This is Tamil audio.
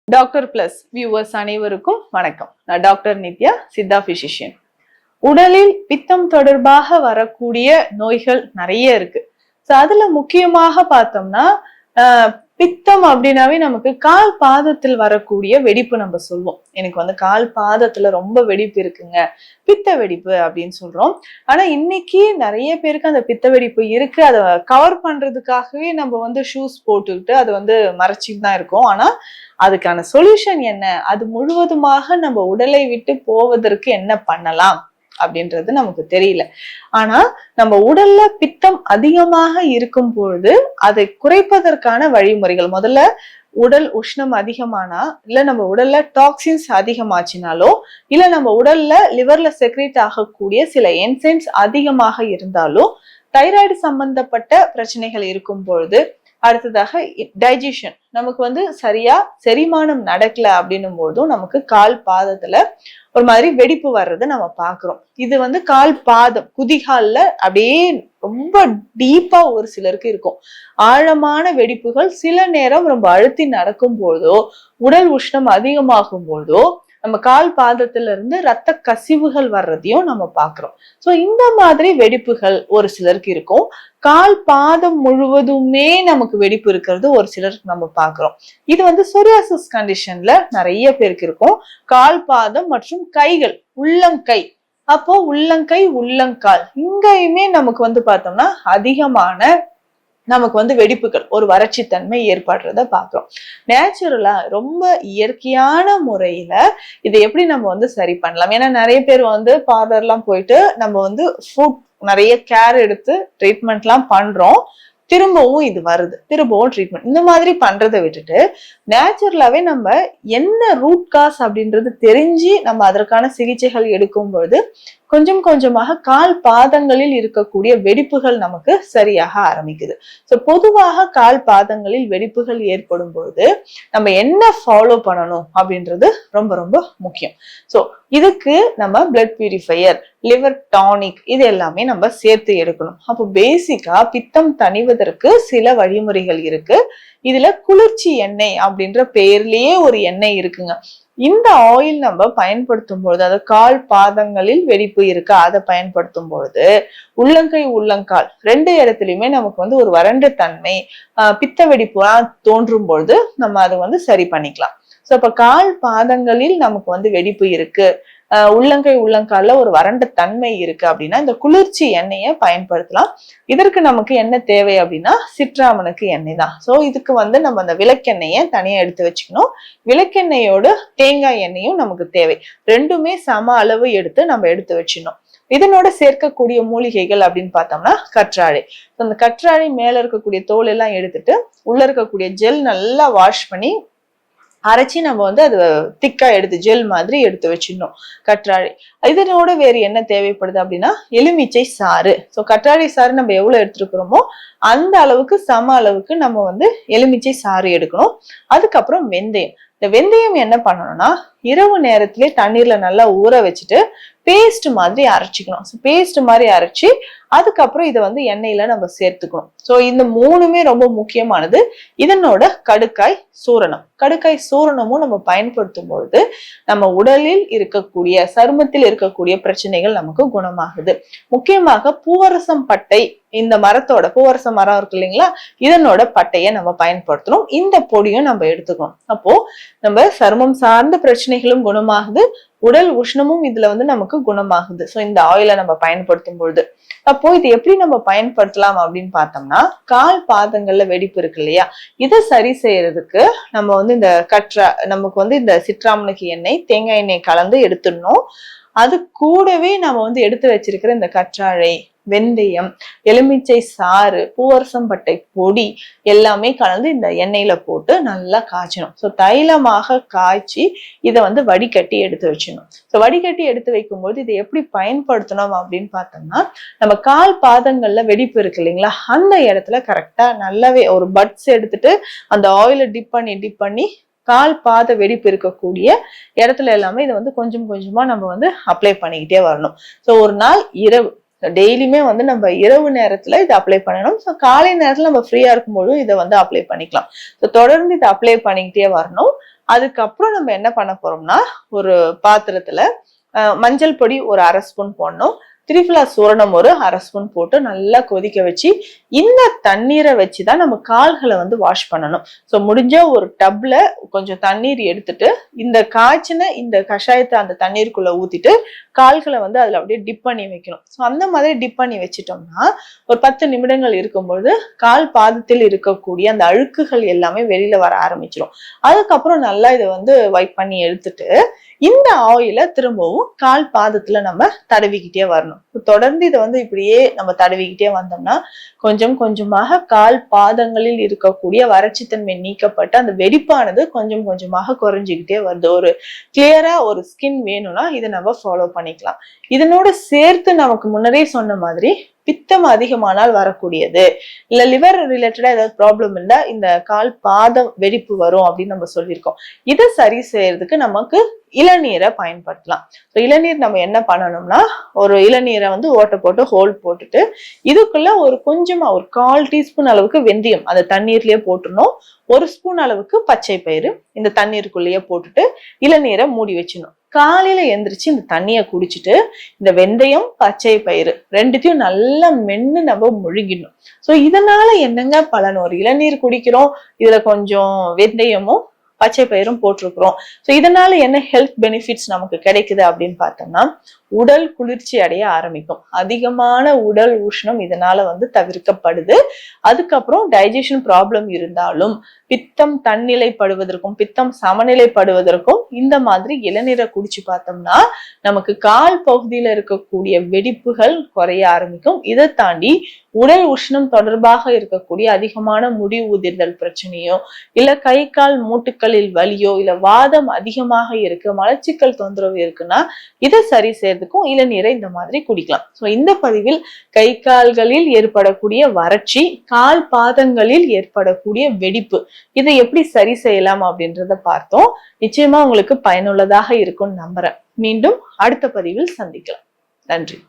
டாக்டர் பிளஸ் வியூவர்ஸ் அனைவருக்கும் வணக்கம். நான் டாக்டர் நித்யா, சித்தா பிசிஷியன். உடலில் பித்தம் தொடர்பாக வரக்கூடிய நோய்கள் நிறைய இருக்கு. அதுல முக்கியமாக பார்த்தோம்னா பித்தம் அப்படின்னாவே நமக்கு கால் பாதத்தில் வரக்கூடிய வெடிப்பு நம்ம சொல்லுவோம். எனக்கு கால் பாதத்துல ரொம்ப வெடிப்பு இருக்குங்க, பித்த வெடிப்பு அப்படின்னு சொல்றோம். ஆனா இன்னைக்கு நிறைய பேருக்கு அந்த பித்த வெடிப்பு இருக்கு. அதை கவர் பண்றதுக்காகவே நம்ம ஷூஸ் போட்டுக்கிட்டு அதை மறைச்சிட்டு தான் இருக்கோம். ஆனா அதுக்கான சொல்யூஷன் என்ன, அது முழுவதுமாக நம்ம உடலை விட்டு போவதற்கு என்ன பண்ணலாம் அப்படின்றது நமக்கு தெரியல. ஆனா நம்ம உடல்ல பித்தம் அதிகமாக இருக்கும் பொழுது அதை குறைப்பதற்கான வழிமுறைகள், முதல்ல உடல் உஷ்ணம் அதிகமானா, இல்ல நம்ம உடல்ல டாக்ஸின்ஸ் அதிகமாச்சினாலோ, இல்ல நம்ம உடல்ல லிவர்ல செக்ரேட் ஆகக்கூடிய சில என்சைம்ஸ் அதிகமாக இருந்தாலோ, தைராய்டு சம்பந்தப்பட்ட பிரச்சனைகள் இருக்கும் பொழுது, அடுத்ததாக டைஜஷன் நமக்கு சரியா செரிமானம் நடக்கல அப்படின்னும் போதும் நமக்கு கால் பாதத்துல ஒரு மாதிரி வெடிப்பு வர்றதை நம்ம பாக்குறோம். இது கால் பாதம் குதிகால்ல அப்படியே ரொம்ப டீப்பா ஒரு சிலருக்கு இருக்கும். ஆழமான வெடிப்புகள் சில நேரம் ரொம்ப அழுத்தி நடக்கும் போதோ, உடல் உஷ்ணம் அதிகமாகும் போதோ நம்ம கால் பாதத்துல இருந்து ரத்த கசிவுகள் வர்றதையும் நம்ம பாக்குறோம். சோ இந்த மாதிரி வெடிப்புகள் ஒரு சிலருக்கு இருக்கும். கால் பாதம் முழுவதுமே நமக்கு வெடிப்பு இருக்கிறது ஒரு சிலருக்கு நம்ம பாக்குறோம். இது சொரியாசிஸ் கண்டிஷன்ல நிறைய பேருக்கு இருக்கும். கால் பாதம் மற்றும் கைகள், உள்ளங்கை, அப்போ உள்ளங்கை உள்ளங்கால் இங்கேயுமே நமக்கு பார்த்தோம்னா அதிகமான நமக்கு வெடிப்புகள், ஒரு வறட்சி தன்மை ஏற்படுறத பாக்குறோம். நேச்சுரலா ரொம்ப இயற்கையான முறையில இதை எப்படி நம்ம சரி பண்ணலாம்? ஏன்னா நிறைய பேர் பார்லர் எல்லாம் போயிட்டு நம்ம ஃபுட் நிறைய கேர் எடுத்து ட்ரீட்மெண்ட் எல்லாம் பண்றோம். திரும்பவும் இது வருது, திரும்பவும் ட்ரீட்மெண்ட், இந்த மாதிரி பண்றதை விட்டுட்டு நேச்சுரலாவே நம்ம என்ன ரூட் காஸ் அப்படின்றது தெரிஞ்சு நம்ம அதற்கான சிகிச்சைகள் எடுக்கும் பொழுது கொஞ்சம் கொஞ்சமாக கால் பாதங்களில் இருக்கக்கூடிய வெடிப்புகள் நமக்கு சரியாக ஆரம்பிக்குது. சோ பொதுவாக கால் பாதங்களில் வெடிப்புகள் ஏற்படும் பொழுது நம்ம என்ன ஃபாலோ பண்ணணும் அப்படின்றது ரொம்ப ரொம்ப முக்கியம். சோ இதுக்கு நம்ம பிளட் பியூரிஃபையர், லிவர் டானிக் இது எல்லாமே நம்ம சேர்த்து எடுக்கணும். அப்போ பேசிக்கா பித்தம் தணிவதற்கு சில வழிமுறைகள் இருக்கு. இதுல குளிர்ச்சி எண்ணெய் அப்படின்ற பெயர்லயே ஒரு எண்ணெய் இருக்குங்க. இந்த ஆயில் நம்ம பயன்படுத்தும் பொழுது, அதாவது கால் பாதங்களில் வெடிப்பு இருக்கு அதை பயன்படுத்தும் பொழுது உள்ளங்கை உள்ளங்கால் ரெண்டு இடத்துலயுமே நமக்கு ஒரு வறண்ட தன்மை, பித்த வெடிப்பு தோன்றும் பொழுது நம்ம அதை சரி பண்ணிக்கலாம். சோ அப்ப கால் பாதங்களில் நமக்கு வெடிப்பு இருக்கு, உள்ளங்கை உள்ளங்கால்ல ஒரு வறண்ட தன்மை இருக்கு அப்படின்னா இந்த குளிர்ச்சி எண்ணெயை பயன்படுத்தலாம். இதற்கு நமக்கு என்ன தேவை அப்படின்னா சிட்ராமனுக்கு எண்ணெய் தான். சோ இதுக்கு நம்ம அந்த விளக்கெண்ணெயை தனியா எடுத்து வச்சுக்கணும். விளக்கெண்ணெயோடு தேங்காய் எண்ணெயும் நமக்கு தேவை. ரெண்டுமே சம அளவு எடுத்து வச்சிடணும். இதனோட சேர்க்கக்கூடிய மூலிகைகள் அப்படின்னு பார்த்தோம்னா கற்றாழை. அந்த கற்றாழை மேல இருக்கக்கூடிய தோல் எல்லாம் எடுத்துட்டு உள்ள இருக்கக்கூடிய ஜெல் நல்லா வாஷ் பண்ணி அரைச்சி நம்ம அது திக்கா எடுத்து ஜெல் மாதிரி எடுத்து வச்சிடணும் கற்றாழை. இதனோட வேறு என்ன தேவைப்படுது அப்படின்னா எலுமிச்சை சாறு. சோ கற்றாழை சாறு நம்ம எவ்வளவு எடுத்துருக்கிறோமோ அந்த அளவுக்கு சம அளவுக்கு நம்ம எலுமிச்சை சாறு எடுக்கணும். அதுக்கப்புறம் வெந்தயம். இந்த வெந்தயம் என்ன பண்ணணும்னா இரவு நேரத்திலே தண்ணீர்ல நல்லா ஊற வச்சுட்டு பேஸ்ட் மாதிரி அரைச்சிக்கணும். பேஸ்ட் மாதிரி அரைச்சி அதுக்கப்புறம் இதை எண்ணெயில நம்ம சேர்த்துக்கணும். சோ இந்த மூணுமே ரொம்ப முக்கியமானது. இதனோட கடுக்காய் சூரணம், கடுக்காய் சூரணமும் நம்ம பயன்படுத்தும் பொழுது நம்ம உடலில் இருக்கக்கூடிய சருமத்தில் இருக்கக்கூடிய பிரச்சனைகள் நமக்கு குணமாகுது. முக்கியமாக பூவரசம் பட்டை, இந்த மரத்தோட பூவரச மரம் இருக்கு இல்லைங்களா, இதனோட பட்டையை நம்ம பயன்படுத்தணும். இந்த பொடியும் நம்ம எடுத்துக்கணும். அப்போ நம்ம சருமம் சார்ந்த பிரச்சனைகளும் குணமாகுது, உடல் உஷ்ணமும் இதுல நமக்கு குணமாகுது. சோ இந்த ஆயிலை நம்ம பயன்படுத்தும் பொழுது அப்போ இது எப்படி நம்ம பயன்படுத்தலாம் அப்படின்னு பார்த்தோம்னா, கால் பாதங்கள்ல வெடிப்பு இருக்கு இல்லையா, இதை சரி செய்யறதுக்கு நம்ம இந்த நமக்கு இந்த சிட்ராமனுக்கு எண்ணெய், தேங்காய் எண்ணெய் கலந்து எடுத்துடணும். அது கூடவே நம்ம எடுத்து வச்சிருக்கிற இந்த கற்றாழை, வெந்தயம், எலுமிச்சை சாறு, பூவரசம்பட்டை பொடி எல்லாமே கலந்து இந்த எண்ணெயில போட்டு நல்லா காய்ச்சணும். சோ தைலமாக காய்ச்சி இதை வடிகட்டி எடுத்து வச்சிடணும். சோ வடிகட்டி எடுத்து வைக்கும்போது இதை எப்படி பயன்படுத்தணும் அப்படின்னு பார்த்தோம்னா, நம்ம கால் பாதங்கள்ல வெடிப்பு இருக்கு இல்லைங்களா, அந்த இடத்துல கரெக்டா நல்லாவே ஒரு பட்ஸ் எடுத்துட்டு அந்த ஆயில டிப் பண்ணி கால் பாத வெடிப்பு இருக்கக்கூடிய இடத்துல எல்லாமே இதை கொஞ்சம் கொஞ்சமா நம்ம அப்ளை பண்ணிக்கிட்டே வரணும். சோ ஒரு நாள் இரவு டெய்லியுமே நம்ம இரவு நேரத்துல இதை அப்ளை பண்ணணும். ஸோ காலை நேரத்துல நம்ம ஃப்ரீயா இருக்கும்போது இதை அப்ளை பண்ணிக்கலாம். ஸோ தொடர்ந்து இதை அப்ளை பண்ணிக்கிட்டே வரணும். அதுக்கப்புறம் நம்ம என்ன பண்ண போறோம்னா, ஒரு பாத்திரத்துல மஞ்சள் பொடி ஒரு 1/2 ஸ்பூன் போடணும். திரிஃபலா சூரணம் ஒரு 1/2 ஸ்பூன் போட்டு நல்லா கொதிக்க வச்சு இந்த தண்ணீரை வச்சுதான் நம்ம கால்களை வந்து வாஷ் பண்ணணும். சோ முடிஞ்ச ஒரு டப்ல கொஞ்சம் தண்ணீர் எடுத்துட்டு இந்த காய்ச்சின இந்த கஷாயத்தை அந்த தண்ணீருக்குள்ள ஊத்திட்டு கால்களை வந்து அதுல அப்படியே டிப் பண்ணி வைக்கணும். சோ அந்த மாதிரி டிப் பண்ணி வச்சிட்டோம்னா ஒரு 10 நிமிடங்கள் இருக்கும்போது கால் பாதத்தில் இருக்கக்கூடிய அந்த அழுக்குகள் எல்லாமே வெளியில வர ஆரம்பிச்சிடும். அதுக்கப்புறம் நல்லா இதை வந்து வைப் பண்ணி எடுத்துட்டு இந்த ஆயில திரும்பவும் கால் பாதத்துல நம்ம தடவிக்கிட்டே வரணும். தொடர்ந்து இதை வந்து இப்படியே நம்ம தடவிக்கிட்டே வந்தோம்னா கொஞ்சம் கொஞ்சமாக கால் பாதங்களில் இருக்கக்கூடிய வறட்சித்தன்மை நீக்கப்பட்டு அந்த வெடிப்பானது கொஞ்சம் கொஞ்சமாக குறைஞ்சிக்கிட்டே வருது. ஒரு கிளியரா ஒரு ஸ்கின் வேணும்னா இதை நம்ம ஃபாலோ பண்ணிக்கலாம். இதனோட சேர்த்து நமக்கு முன்னரே சொன்ன மாதிரி பித்தம் அதிகமானால் வரக்கூடியது இல்ல லிவர் ரிலேட்டடா ஏதாவது ப்ராப்ளம் இருந்தா இந்த கால் பாதம் வெடிப்பு வரும் அப்படின்னு நம்ம சொல்லியிருக்கோம். இதை சரி செய்யறதுக்கு நமக்கு இளநீரை பயன்படுத்தலாம். இளநீர் நம்ம என்ன பண்ணணும்னா ஒரு இளநீரை வந்து ஓட்டை போட்டு ஹோல் போட்டுட்டு இதுக்குள்ள ஒரு கொஞ்சமா ஒரு 1/4 டீஸ்பூன் அளவுக்கு வெந்தயம் அந்த தண்ணீர்லயே போட்டுடணும். 1 ஸ்பூன் அளவுக்கு பச்சை பயிறு இந்த தண்ணீருக்குள்ளேயே போட்டுட்டு இளநீரை மூடி வச்சிடணும். காலையில எந்திரிச்சு இந்த தண்ணிய குடிச்சிட்டு இந்த வெந்தயம் பச்சை பயிறு ரெண்டுத்தையும் நல்லா மென்னு நம்ம முழுங்கிடணும். சோ இதனால என்னங்க பலன்? ஒரு இளநீர் குடிக்கிறோம், இதுல கொஞ்சம் வெந்தயமும் பச்சை பயிரும் போட்டிருக்கிறோம். சோ இதனால என்ன ஹெல்த் பெனிஃபிட்ஸ் நமக்கு கிடைக்குது அப்படின்னு பார்த்தோம்னா உடல் குளிர்ச்சி அடைய ஆரம்பிக்கும். அதிகமான உடல் உஷ்ணம் இதனால வந்து தவிர்க்கப்படுது. அதுக்கப்புறம் டைஜஷன் ப்ராப்ளம் இருந்தாலும் பித்தம் தன்னிலைப்படுவதற்கும் பித்தம் சமநிலைப்படுவதற்கும் இந்த மாதிரி இளநீரை குடிச்சு பார்த்தோம்னா நமக்கு கால் பகுதியில இருக்கக்கூடிய வெடிப்புகள் குறைய ஆரம்பிக்கும். இதை தாண்டி உடல் உஷ்ணம் தொடர்பாக இருக்கக்கூடிய அதிகமான முடி உதிர்தல் பிரச்சனையோ இல்ல கை கால் மூட்டுக்களில் வலியோ இல்ல வாதம் அதிகமாக இருக்கு, மலச்சிக்கல் தொந்தரவு இருக்குன்னா இதை சரி செய்யறதுக்கும் இளநீரை இந்த மாதிரி குடிக்கலாம். சோ இந்த பதிவில் கை கால்களில் ஏற்படக்கூடிய வறட்சி, கால் பாதங்களில் ஏற்படக்கூடிய வெடிப்பு இதை எப்படி சரி செய்யலாம் அப்படின்றத பார்த்தோம். நிச்சயமா உங்களுக்கு பயனுள்ளதாக இருக்கும்னு நம்புறேன். மீண்டும் அடுத்த பதிவில் சந்திக்கலாம். நன்றி.